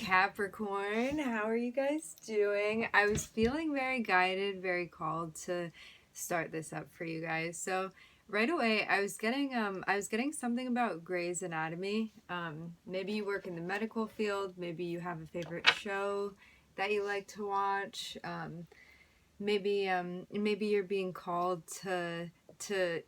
Capricorn, how are you guys doing? I was feeling very guided, very called to start this up for you guys. So right away I was getting something about Grey's Anatomy. Maybe you work in the medical field, maybe you have a favorite show that you like to watch. Maybe you're being called to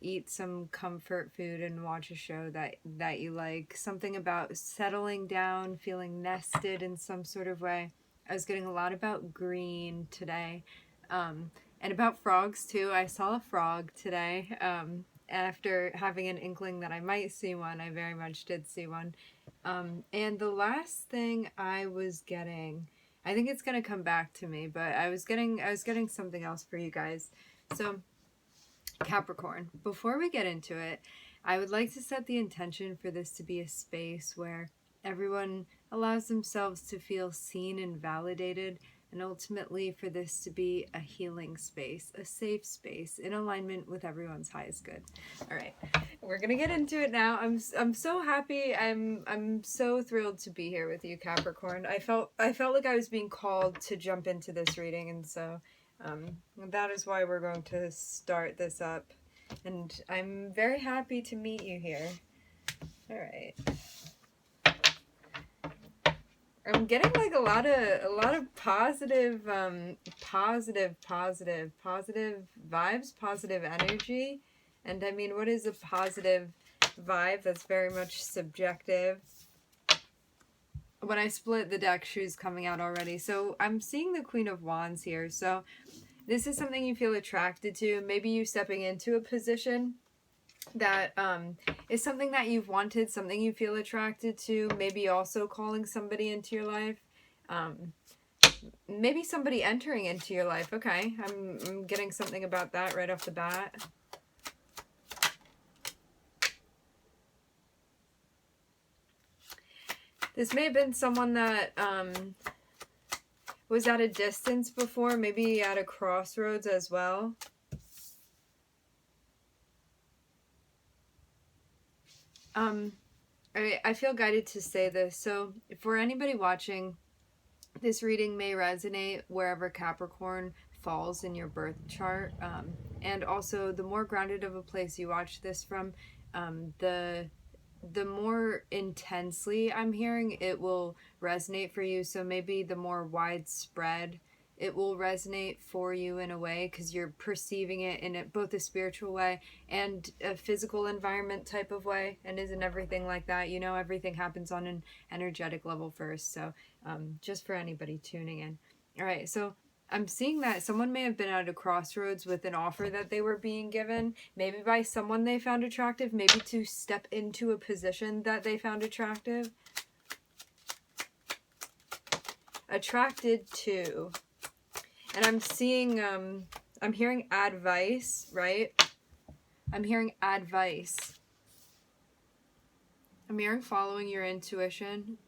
eat some comfort food and watch a show that you like. Something about settling down, feeling nested in some sort of way. I was getting a lot about green today. And about frogs too. I saw a frog today. After having an inkling that I might see one, I very much did see one. And the last thing I was getting, I think it's gonna come back to me, but I was getting something else for you guys. So Capricorn, before we get into it, I would like to set the intention for this to be a space where everyone allows themselves to feel seen and validated, and ultimately for this to be a healing space, a safe space, in alignment with everyone's highest good. All right, we're gonna get into it now. I'm so happy. I'm so thrilled to be here with you, Capricorn. I felt like I was being called to jump into this reading, and so that is why we're going to start this up. And I'm very happy to meet you here. All right. I'm getting like a lot of positive vibes, positive energy. And I mean, what is a positive vibe? That's very much subjective. When I split the deck, she's coming out already. So I'm seeing the Queen of Wands here. So this is something you feel attracted to. Maybe you stepping into a position that is something that you've wanted, something you feel attracted to. Maybe also calling somebody into your life. Maybe somebody entering into your life. Okay, I'm getting something about that right off the bat. This may have been someone that was at a distance before, maybe at a crossroads as well. I feel guided to say this. So for anybody watching, this reading may resonate wherever Capricorn falls in your birth chart. And also, the more grounded of a place you watch this from, the more intensely I'm hearing it will resonate for you. So maybe the more widespread it will resonate for you in a way, because you're perceiving it in both a spiritual way and a physical environment type of way. And isn't everything like that? You know, everything happens on an energetic level first. So just for anybody tuning in. All right, so I'm seeing that someone may have been at a crossroads with an offer that they were being given, maybe by someone they found attractive, maybe to step into a position that they found attractive. Attracted to. And I'm seeing, I'm hearing advice, right? I'm hearing advice. I'm hearing following your intuition.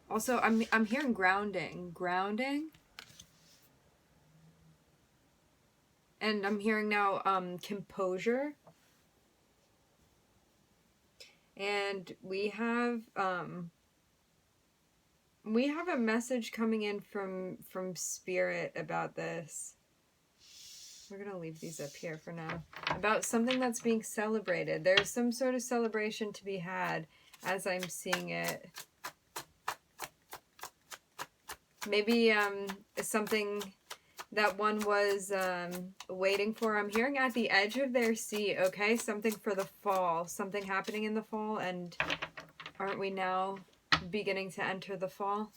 Also, I'm hearing grounding. Grounding. And I'm hearing now composure. And we have a message coming in from Spirit about this. We're going to leave these up here for now. About something that's being celebrated. There's some sort of celebration to be had as I'm seeing it. Maybe something that one was waiting for. I'm hearing at the edge of their seat, okay? Something for the fall. Something happening in the fall, and aren't we now beginning to enter the fall?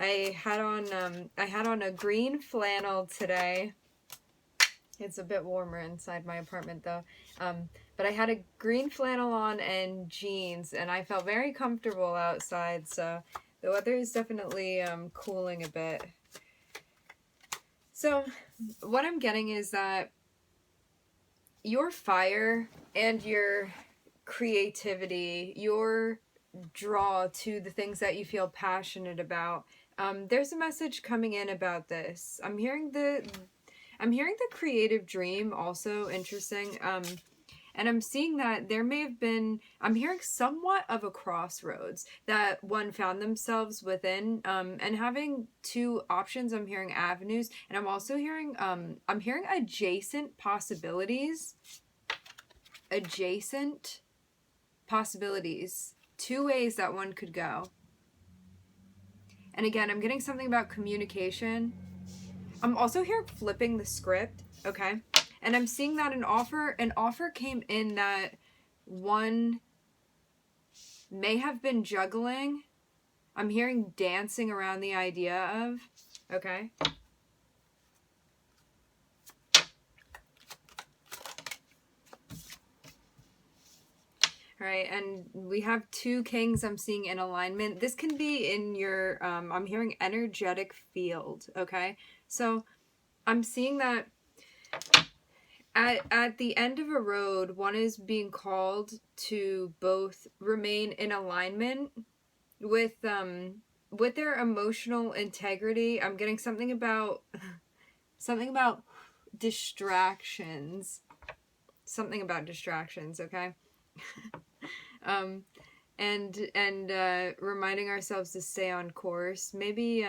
I had on a green flannel today. It's a bit warmer inside my apartment though. But I had a green flannel on and jeans, and I felt very comfortable outside, so the weather is definitely cooling a bit. So what I'm getting is that your fire and your creativity, your draw to the things that you feel passionate about, there's a message coming in about this. I'm hearing the creative dream, also interesting. And I'm seeing that there may have been, I'm hearing somewhat of a crossroads that one found themselves within, and having two options. I'm hearing avenues, and I'm also hearing, I'm hearing adjacent possibilities. Adjacent possibilities. Two ways that one could go. And again, I'm getting something about communication. I'm also here flipping the script, okay? And I'm seeing that an offer came in that one may have been juggling. I'm hearing dancing around the idea of, okay? All right, and we have two kings I'm seeing in alignment. This can be in your, I'm hearing energetic field, okay? So I'm seeing that at the end of a road, one is being called to both remain in alignment with their emotional integrity. I'm getting something about distractions. Something about distractions, okay? And reminding ourselves to stay on course. Maybe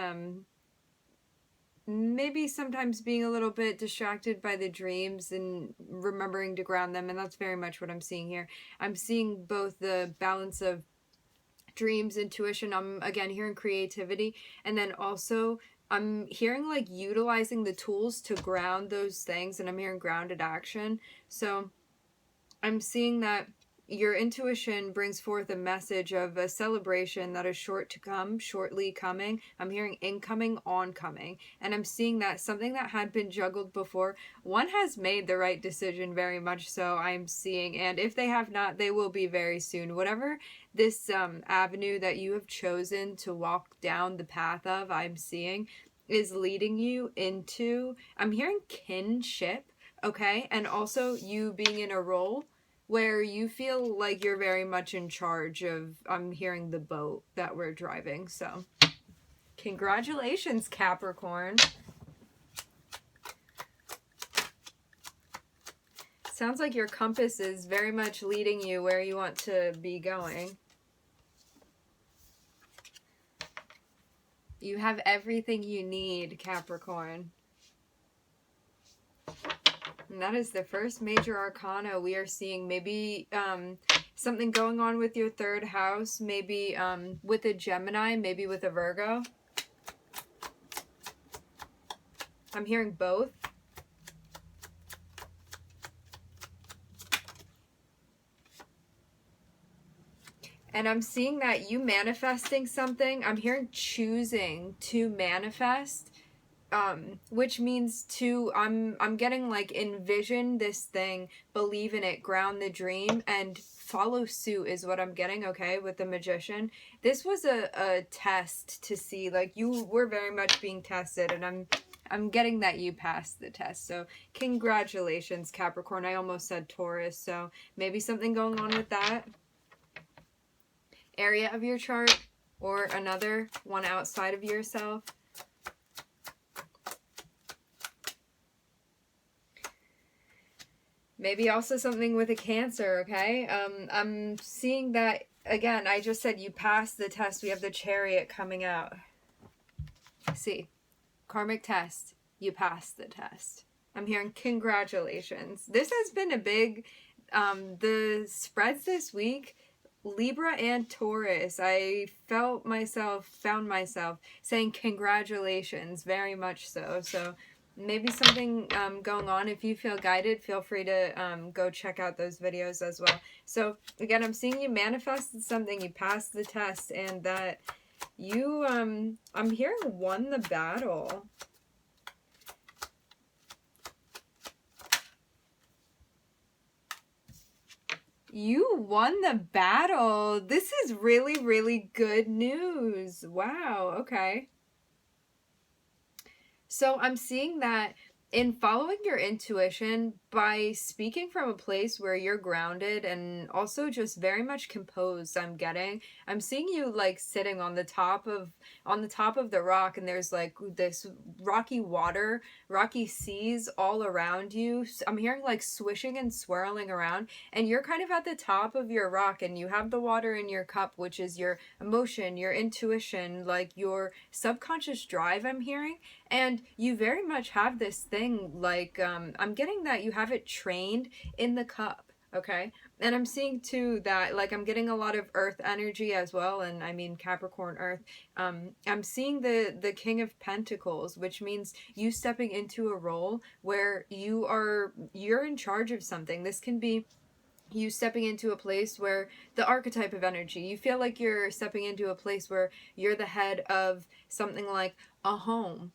sometimes being a little bit distracted by the dreams and remembering to ground them, and that's very much what I'm seeing here. I'm seeing both the balance of dreams, intuition, I'm again hearing creativity, and then also I'm hearing like utilizing the tools to ground those things, and I'm hearing grounded action. So I'm seeing that your intuition brings forth a message of a celebration that is shortly coming. I'm hearing incoming, oncoming. And I'm seeing that something that had been juggled before, one has made the right decision, very much so, I'm seeing. And if they have not, they will be very soon. Whatever this avenue that you have chosen to walk down the path of, I'm seeing, is leading you into, I'm hearing kinship, okay? And also you being in a role where you feel like you're very much in charge of, I'm hearing the boat that we're driving. So congratulations, Capricorn. Sounds like your compass is very much leading you where you want to be going. You have everything you need, Capricorn. And that is the first major arcana we are seeing. Maybe something going on with your third house. Maybe with a Gemini. Maybe with a Virgo. I'm hearing both. And I'm seeing that you manifesting something. I'm hearing choosing to manifest. Which means to, I'm getting like envision this thing, believe in it, ground the dream, and follow suit is what I'm getting, okay, with the Magician. This was a test to see, like, you were very much being tested, and I'm getting that you passed the test. So congratulations, Capricorn. I almost said Taurus, so maybe something going on with that area of your chart, or another one outside of yourself. Maybe also something with a Cancer, okay? I'm seeing that, again, I just said you passed the test. We have the Chariot coming out. See, karmic test, you passed the test. I'm hearing congratulations. This has been a big, the spreads this week, Libra and Taurus, I found myself saying congratulations, very much so. So maybe something going on. If you feel guided, feel free to go check out those videos as well. So again, I'm seeing you manifested something, you passed the test, and that you, I'm hearing won the battle. You won the battle. This is really, really good news. Wow, okay. So I'm seeing that in following your intuition, by speaking from a place where you're grounded and also just very much composed. I'm seeing you like sitting on the top of the rock, and there's like this rocky seas all around you. I'm hearing like swishing and swirling around, and you're kind of at the top of your rock, and you have the water in your cup, which is your emotion, your intuition, like your subconscious drive, I'm hearing. And you very much have this thing, like, I'm getting that you have it trained in the cup, okay? And I'm seeing too that, like, I'm getting a lot of earth energy as well, and I mean Capricorn earth. I'm seeing the King of Pentacles, which means you stepping into a role where you're in charge of something. This can be you stepping into a place where the archetype of energy, you feel like you're stepping into a place where you're the head of something like a home,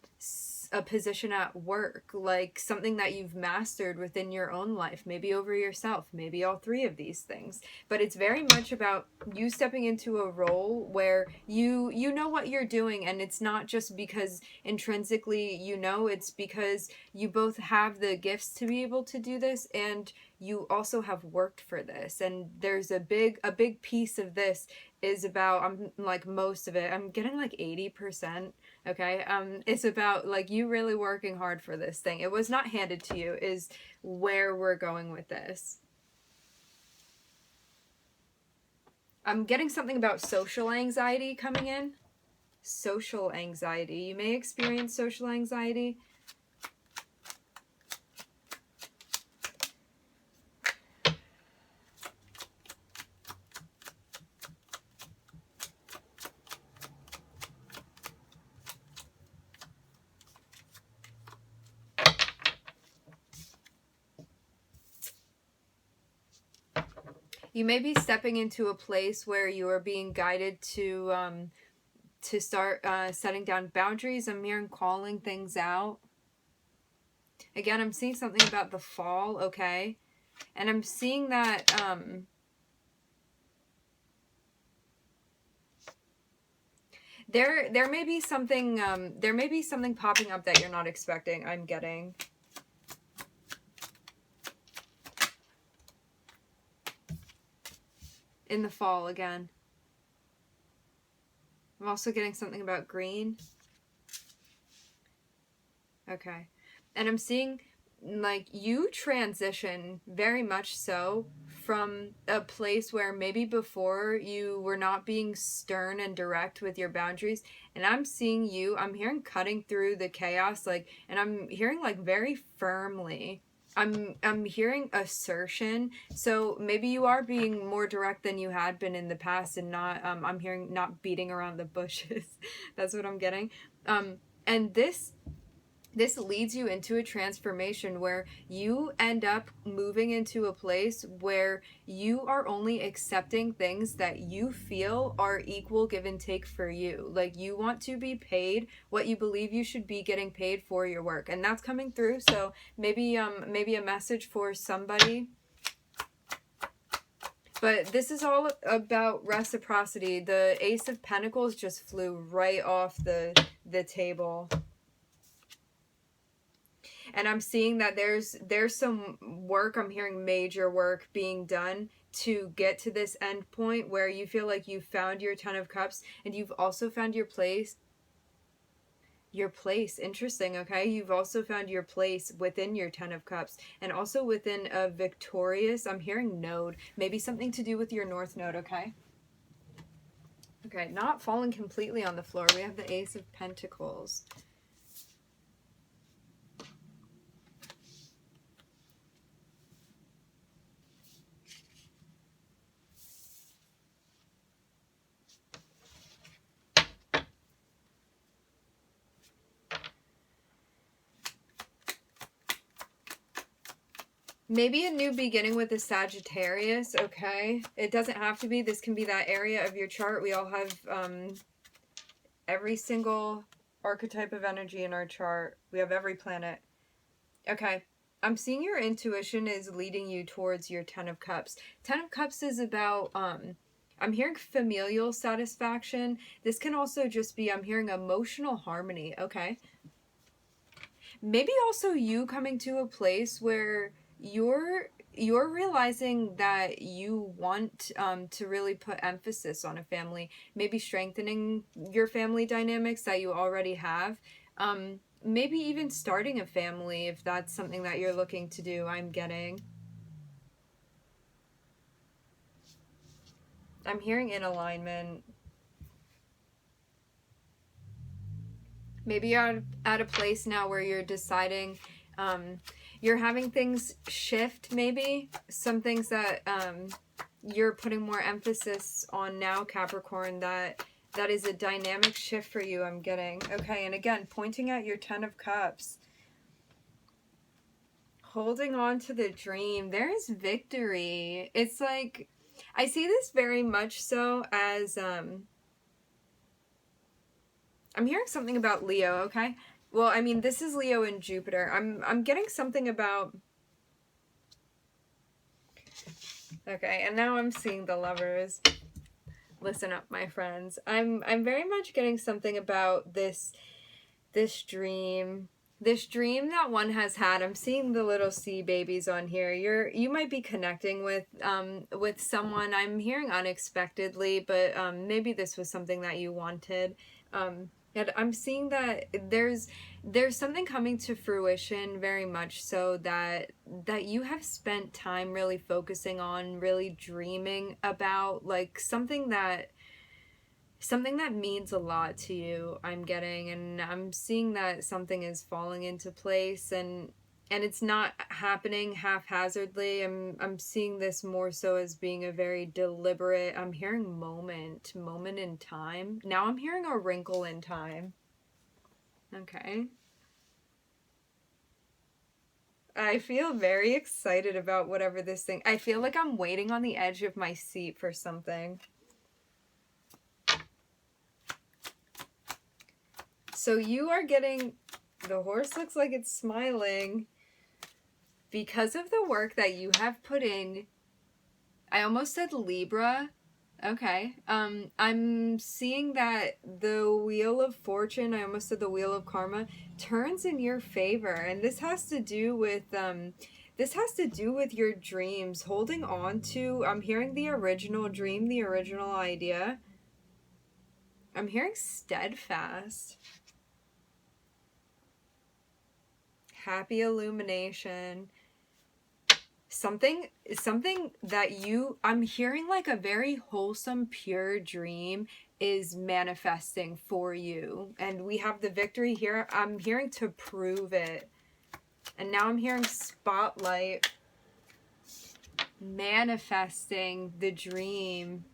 a position at work, like something that you've mastered within your own life, maybe over yourself, maybe all three of these things. But it's very much about you stepping into a role where you know what you're doing, and it's not just because intrinsically you know, it's because you both have the gifts to be able to do this, and you also have worked for this. And there's a big piece of this is about, I'm like, most of it, I'm getting like 80%, okay? It's about like you really working hard for this thing. It was not handed to you, is where we're going with this. I'm getting something about social anxiety coming in. Social anxiety. You may experience social anxiety. You may be stepping into a place where you are being guided to start setting down boundaries. I'm hearing calling things out. Again, I'm seeing something about the fall, okay? And I'm seeing that there may be something popping up that you're not expecting, I'm getting. In the fall again. I'm also getting something about green. Okay. And I'm seeing like you transition very much so from a place where maybe before you were not being stern and direct with your boundaries, and I'm seeing you, I'm hearing cutting through the chaos, like, and I'm hearing like very firmly, I'm hearing assertion. So maybe you are being more direct than you had been in the past, and not I'm hearing not beating around the bushes. That's what I'm getting. And this leads you into a transformation where you end up moving into a place where you are only accepting things that you feel are equal give and take for you. Like, you want to be paid what you believe you should be getting paid for your work, and that's coming through. So maybe a message for somebody. But this is all about reciprocity. The Ace of Pentacles just flew right off the table. And I'm seeing that there's some work, I'm hearing major work being done to get to this end point where you feel like you've found your Ten of Cups, and you've also found your place. Interesting, okay? You've also found your place within your Ten of Cups, and also within a victorious, I'm hearing node, maybe something to do with your North Node, okay? Okay, not falling completely on the floor. We have the Ace of Pentacles. Maybe a new beginning with a Sagittarius, okay? It doesn't have to be. This can be that area of your chart. We all have every single archetype of energy in our chart. We have every planet. Okay. I'm seeing your intuition is leading you towards your Ten of Cups. Ten of Cups is about, I'm hearing familial satisfaction. This can also just be, I'm hearing emotional harmony, okay? Maybe also you coming to a place where you're realizing that you want to really put emphasis on a family, maybe strengthening your family dynamics that you already have, maybe even starting a family if that's something that you're looking to do. I'm hearing in alignment. Maybe you're at a place now where you're deciding, you're having things shift, maybe some things that you're putting more emphasis on now, Capricorn, that is a dynamic shift for you, I'm getting. Okay, and again, pointing at your 10 of Cups. Holding on to the dream. There is victory. It's like, I see this very much so as, I'm hearing something about Leo, okay? Well, I mean, this is Leo and Jupiter. I'm getting something about... Okay, and now I'm seeing the Lovers. Listen up, my friends. I'm very much getting something about this dream. This dream that one has had. I'm seeing the little sea babies on here. You might be connecting with someone. I'm hearing unexpectedly, but maybe this was something that you wanted. And I'm seeing that there's something coming to fruition, very much so, that you have spent time really focusing on, really dreaming about, like something that means a lot to you, I'm getting. And I'm seeing that something is falling into place, and it's not happening haphazardly. I'm seeing this more so as being a very deliberate, I'm hearing moment in time. Now I'm hearing a wrinkle in time. Okay. I feel very excited about whatever this thing... I feel like I'm waiting on the edge of my seat for something. So you are getting... The horse looks like it's smiling. Because of the work that you have put in... I almost said Libra. Okay. I'm seeing that the Wheel of Fortune, I almost said the Wheel of Karma, turns in your favor. And this has to do with... this has to do with your dreams. Holding on to... I'm hearing the original dream, the original idea. I'm hearing steadfast. Happy illumination. Something that you... I'm hearing like a very wholesome, pure dream is manifesting for you. And we have the victory here. I'm hearing to prove it. And now I'm hearing spotlight. Manifesting the dream.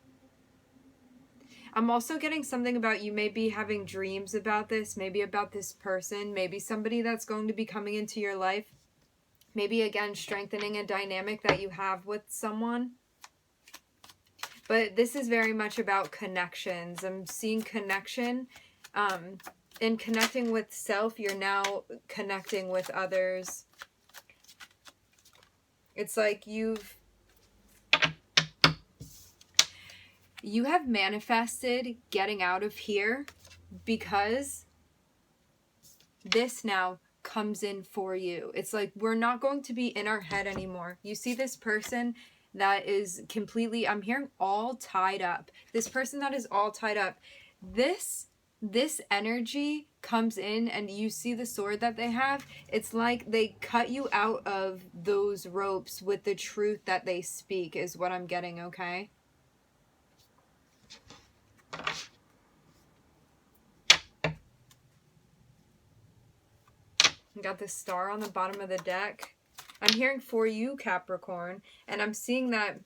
I'm also getting something about you may be having dreams about this, maybe about this person, maybe somebody that's going to be coming into your life. Maybe, again, strengthening a dynamic that you have with someone. But this is very much about connections. I'm seeing connection. In connecting with self, you're now connecting with others. It's like you have manifested getting out of here because this now comes in for you. It's like we're not going to be in our head anymore. You see this person that is completely, I'm hearing all tied up. This person that is all tied up. This energy comes in, and you see the sword that they have. It's like they cut you out of those ropes with the truth that they speak is what I'm getting, okay? Got the star on the bottom of the deck. I'm hearing for you, Capricorn, and I'm seeing that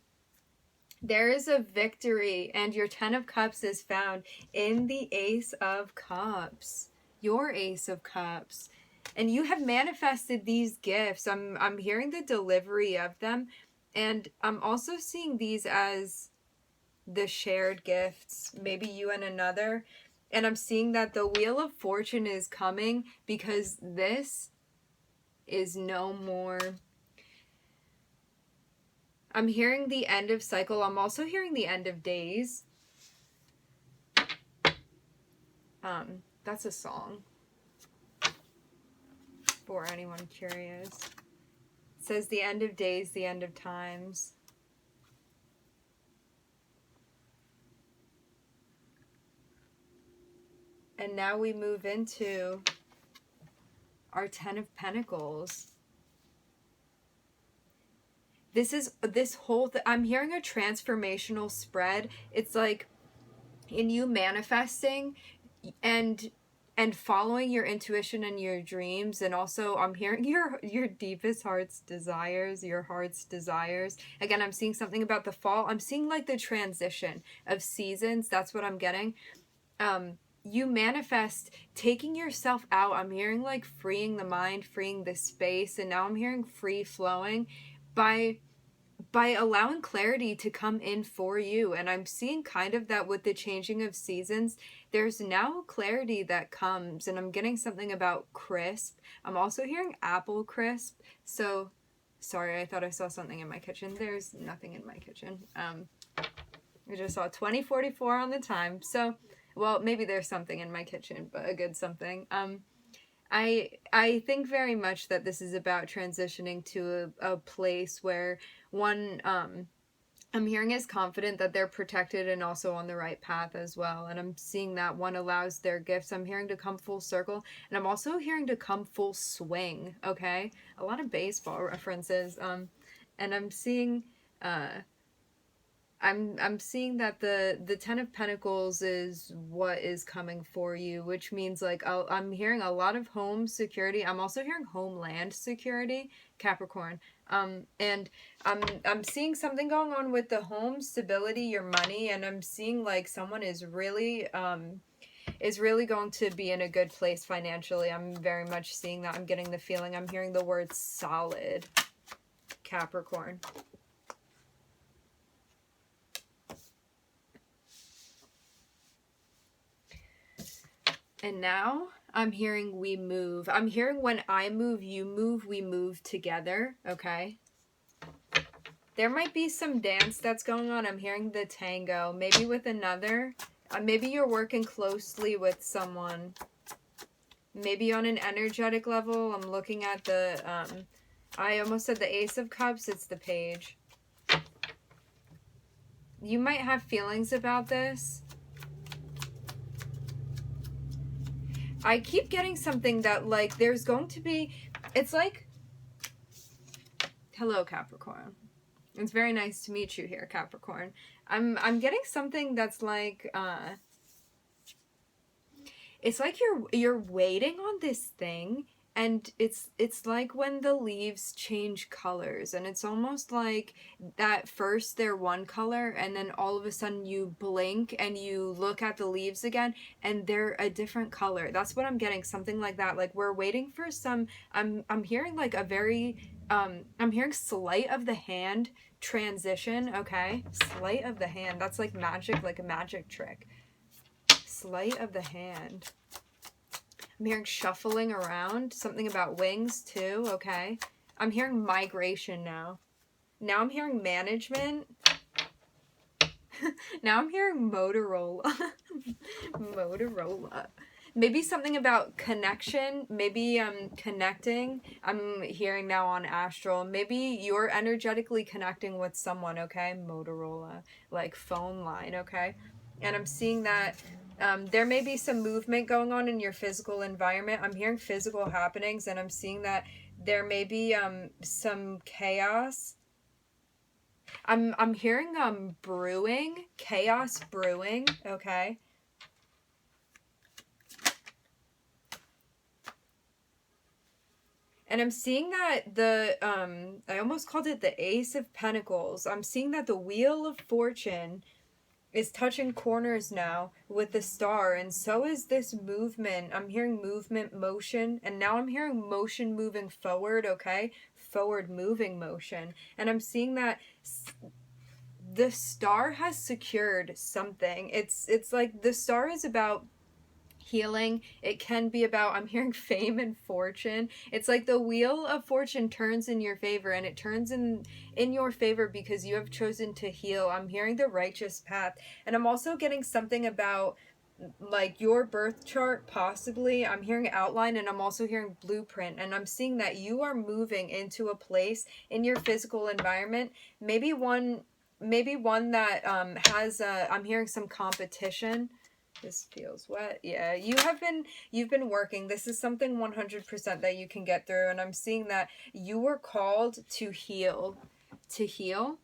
there is a victory, and your 10 of Cups is found in the Ace of Cups. Your Ace of Cups. And you have manifested these gifts. I'm hearing the delivery of them, and I'm also seeing these as the shared gifts, maybe you and another. And I'm seeing that the Wheel of Fortune is coming because this is no more. I'm hearing the end of cycle. I'm also hearing the end of days. That's a song for anyone curious. It says the end of days, the end of times. And now we move into our 10 of Pentacles. This whole I'm hearing a transformational spread. It's like in you manifesting and following your intuition and your dreams, and also I'm hearing your deepest heart's desires, your heart's desires. Again, I'm seeing something about the fall. I'm seeing like the transition of seasons. That's what I'm getting. You manifest taking yourself out. I'm hearing like freeing the mind, freeing the space, and now I'm hearing free flowing by allowing clarity to come in for you. And I'm seeing kind of that with the changing of seasons, there's now clarity that comes, and I'm getting something about crisp. I'm also hearing apple crisp. So sorry, I thought I saw something in my kitchen. There's nothing in my kitchen. I just saw 2044 on the time. So, well, maybe there's something in my kitchen, but a good something. I think very much that this is about transitioning to a place where one, I'm hearing is confident that they're protected and also on the right path as well. And I'm seeing that one allows their gifts. I'm hearing to come full circle. And I'm also hearing to come full swing, okay? A lot of baseball references. And I'm seeing... I'm seeing that the 10 of Pentacles is what is coming for you, which means like I'm hearing a lot of home security. I'm also hearing homeland security, Capricorn. And I'm seeing something going on with the home stability, your money, and I'm seeing like someone is really going to be in a good place financially. I'm very much seeing that. I'm getting the feeling. I'm hearing the word solid, Capricorn. And now I'm hearing we move. I'm hearing when I move, you move, we move together, okay? There might be some dance that's going on. I'm hearing the tango, maybe with another. Maybe you're working closely with someone. Maybe on an energetic level. I'm looking at the, I almost said the Ace of Cups. It's the Page. You might have feelings about this. I keep getting something that, like, there's going to be... It's like... Hello, Capricorn. It's very nice to meet you here, Capricorn. I'm getting something that's like... It's like you're waiting on this thing, and it's like when the leaves change colors, and it's almost like at first they're one color, and then all of a sudden you blink and you look at the leaves again and they're a different color. That's what I'm getting, something like that. Like we're waiting for some... I'm hearing like a very I'm hearing sleight of the hand transition, okay? Sleight of the hand. That's like magic, like a magic trick. Sleight of the hand. I'm hearing shuffling around. Something about wings too, okay? I'm hearing migration now. Now I'm hearing management. Now I'm hearing Motorola. Motorola. Maybe something about connection. Maybe connecting. I'm hearing now on astral. Maybe you're energetically connecting with someone, okay? Motorola. Like phone line, okay? And I'm seeing that there may be some movement going on in your physical environment. I'm hearing physical happenings, and I'm seeing that there may be some chaos. I'm hearing brewing, chaos brewing, okay? And I'm seeing that the I almost called it the Ace of Pentacles. I'm seeing that the Wheel of Fortune is touching corners now with the Star, and so is this movement. I'm hearing movement, motion, and now I'm hearing motion moving forward, okay? Forward moving motion. And I'm seeing that the Star has secured something. It's like the Star is about healing. It can be about, I'm hearing fame and fortune. It's like the Wheel of Fortune turns in your favor, and it turns in your favor because you have chosen to heal. I'm hearing the righteous path, and I'm also getting something about like your birth chart, possibly. I'm hearing outline, and I'm also hearing blueprint, and I'm seeing that you are moving into a place in your physical environment, maybe one that has I'm hearing some competition. This feels wet. Yeah, you've been working. This is something 100% that you can get through, and I'm seeing that you were called to heal, to heal.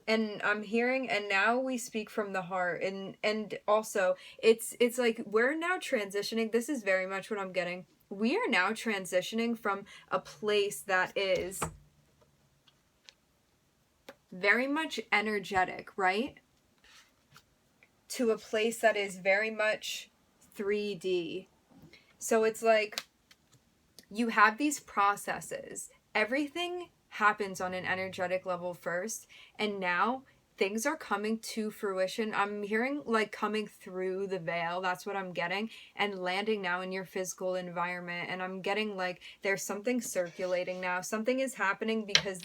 And I'm hearing, and now we speak from the heart, and also it's like we're now transitioning. This is very much what I'm getting. We are now transitioning from a place that is very much energetic, right, to a place that is very much 3D. So it's like you have these processes. Everything happens on an energetic level first, and now things are coming to fruition. I'm hearing like coming through the veil. That's what I'm getting, and landing now in your physical environment. And I'm getting like there's something circulating now. Something is happening because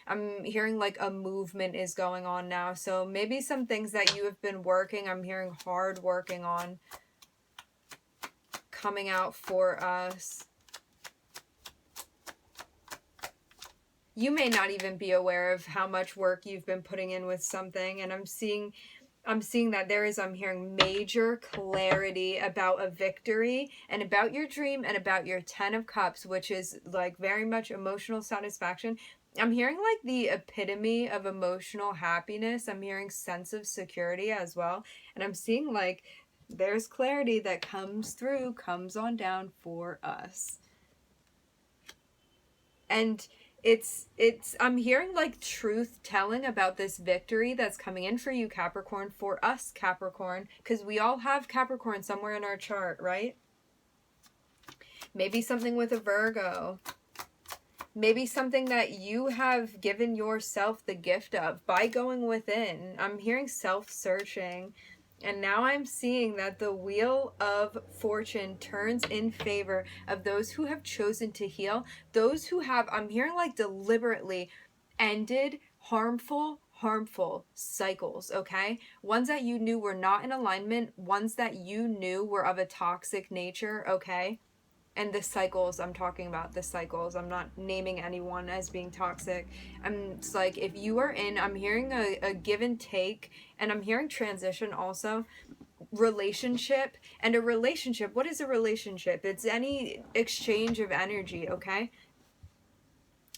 I'm hearing like a movement is going on now. So maybe some things that you have been working, I'm hearing hard working on, coming out for us. You may not even be aware of how much work you've been putting in with something, and I'm seeing that I'm hearing major clarity about a victory and about your dream and about your 10 of Cups, which is like very much emotional satisfaction. I'm hearing like the epitome of emotional happiness. I'm hearing sense of security as well, and I'm seeing like there's clarity that comes on down for us. And it's I'm hearing like truth telling about this victory that's coming in for you, Capricorn, for us, Capricorn, because we all have Capricorn somewhere in our chart, right? Maybe something with a Virgo. Maybe something that you have given yourself the gift of by going within. I'm hearing self-searching. And now I'm seeing that the wheel of fortune turns in favor of those who have chosen to heal. Those who have, I'm hearing like deliberately ended harmful cycles, okay? Ones that you knew were not in alignment, ones that you knew were of a toxic nature, okay? And the cycles, I'm talking about the cycles. I'm not naming anyone as being toxic. It's like if you are in, I'm hearing a give and take, and I'm hearing transition also. Relationship. And a relationship, what is a relationship? It's any exchange of energy, okay?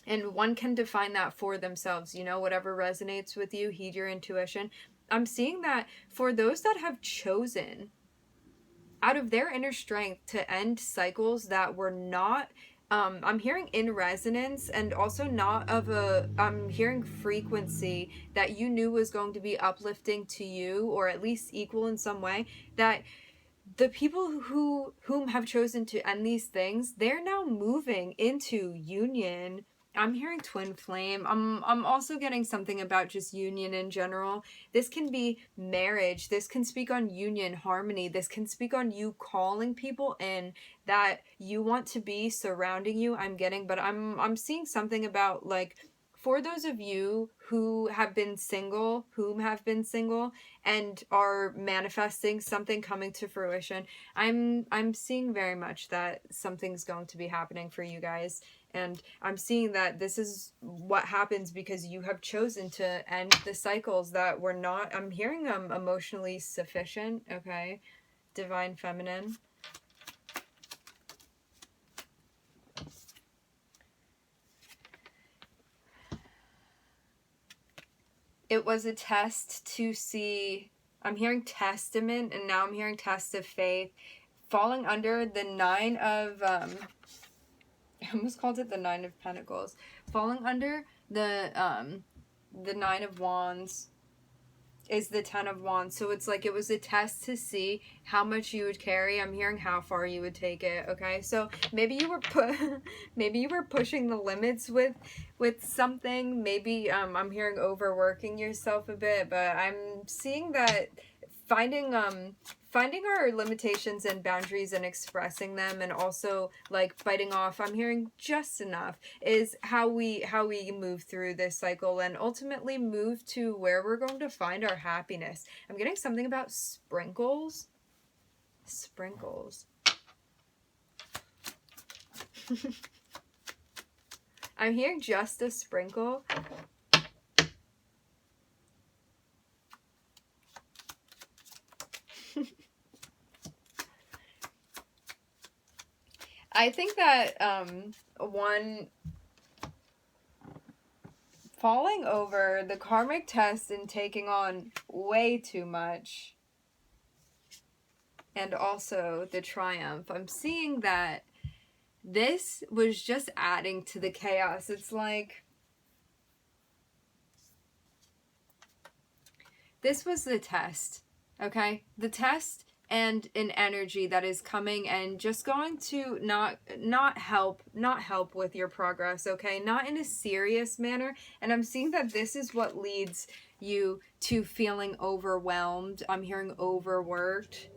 And one can define that for themselves, whatever resonates with you, heed your intuition. I'm seeing that for those that have chosen out of their inner strength to end cycles that were not I'm hearing in resonance, and also not of I'm hearing frequency that you knew was going to be uplifting to you, or at least equal in some way, that the people whom have chosen to end these things, they're now moving into union. I'm hearing twin flame. I'm also getting something about just union in general. This can be marriage. This can speak on union, harmony. This can speak on you calling people in that you want to be surrounding you. But I'm seeing something about like for those of you who have been single, and are manifesting something coming to fruition, I'm seeing very much that something's going to be happening for you guys. And I'm seeing that this is what happens because you have chosen to end the cycles that were not, I'm hearing emotionally sufficient, okay? Divine Feminine. It was a test to see, I'm hearing testament, and now I'm hearing test of faith, falling under the 9 of, I almost called it the 9 of Pentacles, falling under the 9 of Wands is the 10 of Wands. So it's like it was a test to see how much you would carry. I'm hearing how far you would take it, okay? So maybe you were pushing the limits with something. Maybe I'm hearing overworking yourself a bit, but I'm seeing that finding our limitations and boundaries and expressing them, and also like biting off, I'm hearing just enough, is how we move through this cycle and ultimately move to where we're going to find our happiness. I'm getting something about sprinkles. Sprinkles. I'm hearing just a sprinkle. I think that one falling over the karmic test and taking on way too much, and also the triumph. I'm seeing that this was just adding to the chaos. It's like this was the test, okay? The test and an energy that is coming and just going to not help with your progress, okay? Not in a serious manner. And I'm seeing that this is what leads you to feeling overwhelmed. I'm hearing overworked.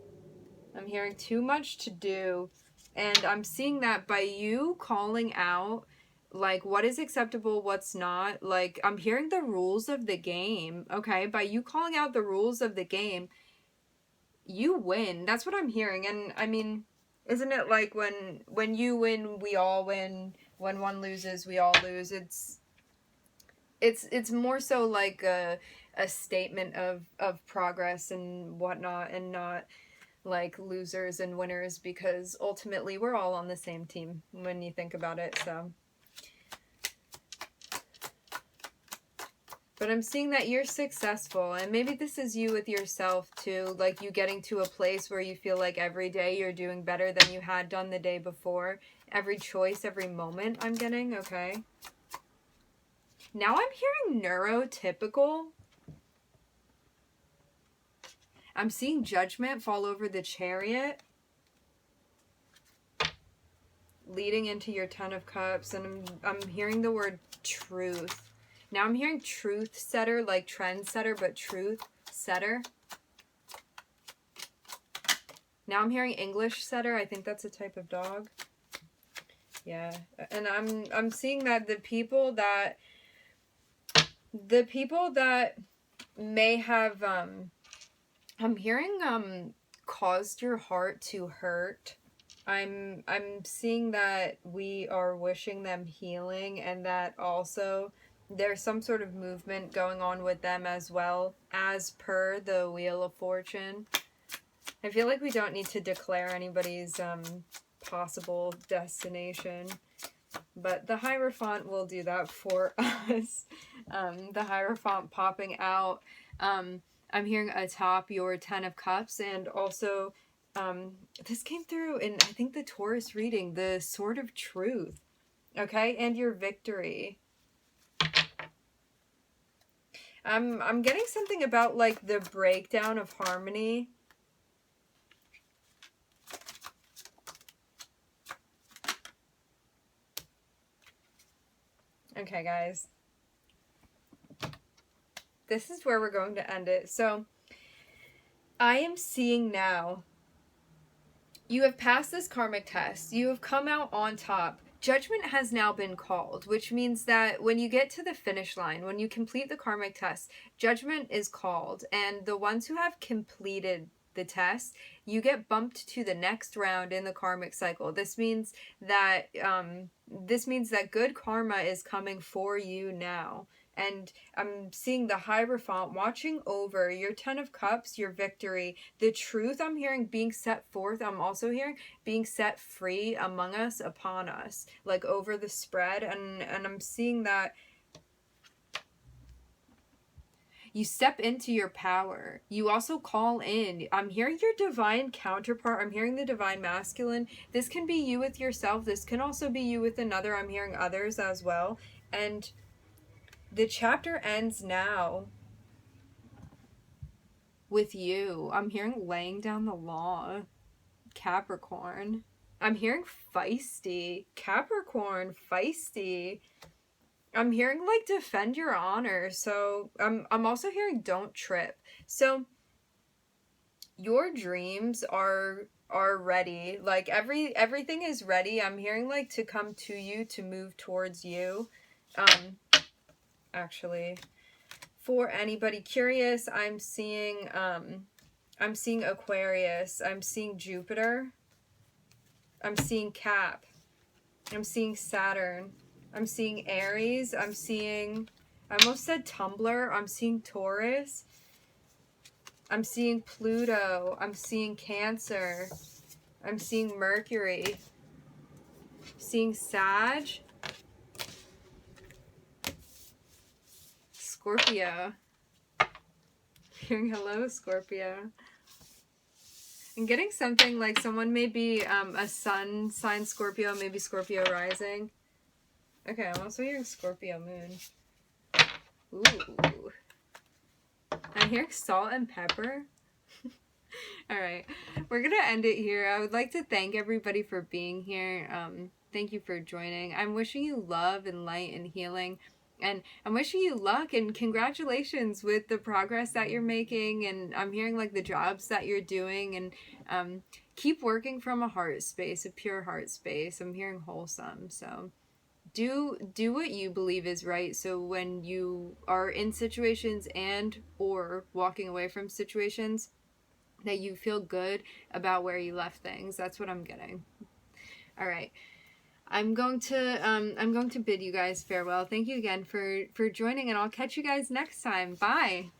I'm hearing too much to do. And I'm seeing that by you calling out, like, what is acceptable, what's not. Like, I'm hearing the rules of the game, okay? By you calling out the rules of the game, you win. That's what I'm hearing. And, I mean, isn't it like when you win, we all win? When one loses, we all lose. It's more so like a statement of progress and whatnot, and not like losers and winners, because ultimately we're all on the same team when you think about it. So, but I'm seeing that you're successful, and maybe this is you with yourself too, like you getting to a place where you feel like every day you're doing better than you had done the day before. Every choice, every moment I'm getting, okay? Now I'm hearing neurotypical. I'm seeing judgment fall over the Chariot, leading into your Ten of Cups, and I'm hearing the word truth. Now I'm hearing truth setter, like trendsetter, but truth setter. Now I'm hearing English setter. I think that's a type of dog. Yeah, and I'm seeing that the people that may have I'm hearing caused your heart to hurt. I'm seeing that we are wishing them healing, and that also there's some sort of movement going on with them as well, as per the Wheel of Fortune. I feel like we don't need to declare anybody's possible destination, but the Hierophant will do that for us. The Hierophant popping out. I'm hearing atop your Ten of Cups, and also this came through in, I think, the Taurus reading, the Sword of Truth, okay, and your victory. I'm getting something about like the breakdown of harmony. Okay, guys. This is where we're going to end it. So, I am seeing now, you have passed this karmic test. You have come out on top. Judgment has now been called, which means that when you get to the finish line, when you complete the karmic test, judgment is called. And the ones who have completed the test, you get bumped to the next round in the karmic cycle. This means that good karma is coming for you now. And I'm seeing the Hierophant watching over your Ten of Cups, your victory, the truth I'm hearing being set forth. I'm also hearing being set free among us, upon us, like over the spread. And I'm seeing that you step into your power. You also call in. I'm hearing your divine counterpart. I'm hearing the divine masculine. This can be you with yourself. This can also be you with another. I'm hearing others as well. And the chapter ends now with you. I'm hearing laying down the law. Capricorn. I'm hearing feisty. Capricorn, feisty. I'm hearing like defend your honor. So I'm also hearing don't trip. So your dreams are ready. Like everything is ready. I'm hearing like to come to you, to move towards you. Actually, for anybody curious, I'm seeing I'm seeing Aquarius. I'm seeing Jupiter. I'm seeing Cap. I'm seeing Saturn. I'm seeing Aries. I'm seeing, I almost said Tumblr. I'm seeing Taurus. I'm seeing Pluto. I'm seeing Cancer. I'm seeing Mercury. Seeing Sag. Scorpio. Hearing hello, Scorpio. I'm getting something like someone may be a sun sign Scorpio, maybe Scorpio rising. Okay, I'm also hearing Scorpio moon. Ooh. I'm hearing salt and pepper. Alright, we're going to end it here. I would like to thank everybody for being here. Thank you for joining. I'm wishing you love and light and healing. And I'm wishing you luck and congratulations with the progress that you're making. And I'm hearing like the jobs that you're doing. And keep working from a heart space, a pure heart space. I'm hearing wholesome. So do what you believe is right. So when you are in situations and or walking away from situations, that you feel good about where you left things. That's what I'm getting. All right. I'm going to bid you guys farewell. Thank you again for joining, and I'll catch you guys next time. Bye.